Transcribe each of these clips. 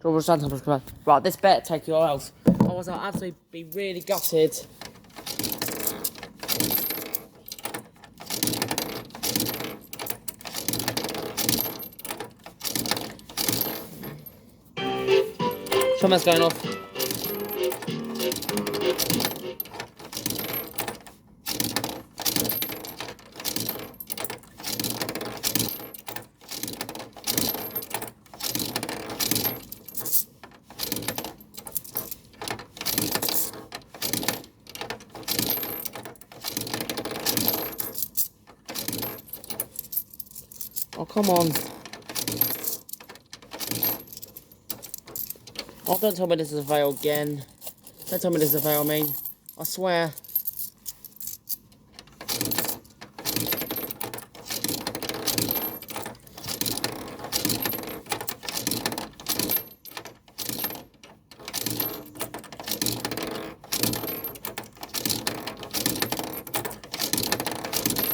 Right, this better take you or else. Otherwise I'll absolutely be really gutted. Something's going off. Oh, come on. Oh, don't tell me this is a fail again. Don't tell me this is a fail, I mean. I swear.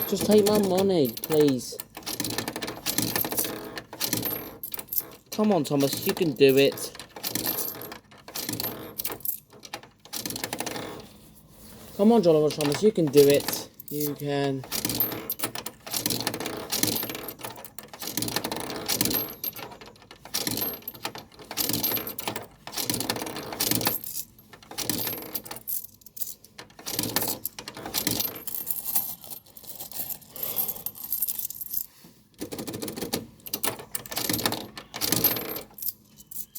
Just take my money, please. Come on, Thomas, you can do it. Come on, Jolly Thomas, you can do it. You can.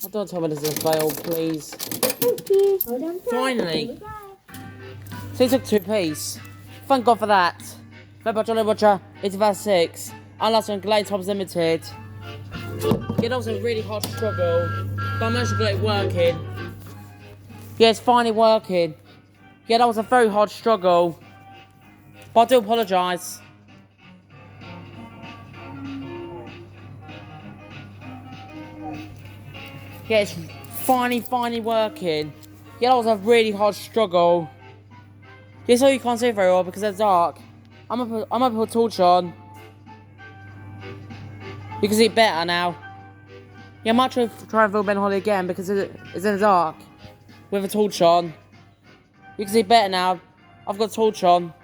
Oh, don't tell me this is a fail, please. Thank you. Hold on. Finally. So he took 2p. Thank God for that. Remember, Jolly Roger, it's verse 6. Unless on Glade Tops Limited. Yeah, that was a really hard struggle. But I managed to get it working. Yeah, it's finally working. Yeah, that was a very hard struggle. But I do apologise. Yeah, it's finally working. Yeah, that was a really hard struggle. Yeah, so you can't see very well because it's dark. I'm gonna put a torch on. You can see it better now. Yeah, I might try and film Ben Holly again because it's in the dark. With a torch on. You can see it better now. I've got a torch on.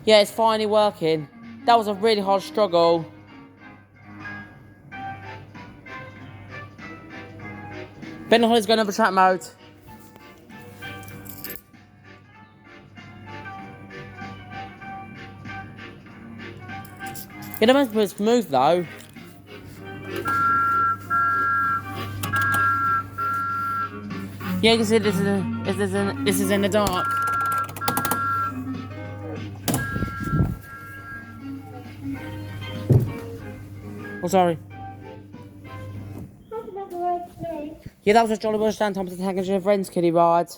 Yeah, it's finally working. That was a really hard struggle. Ben Holly's going over track mode. Yeah, that must be smooth though. Yeah, you can see this is in the dark. Oh, sorry. Yeah, that was a Jolly Bush Stand Thompson Tagging your friends, Kiddie ride.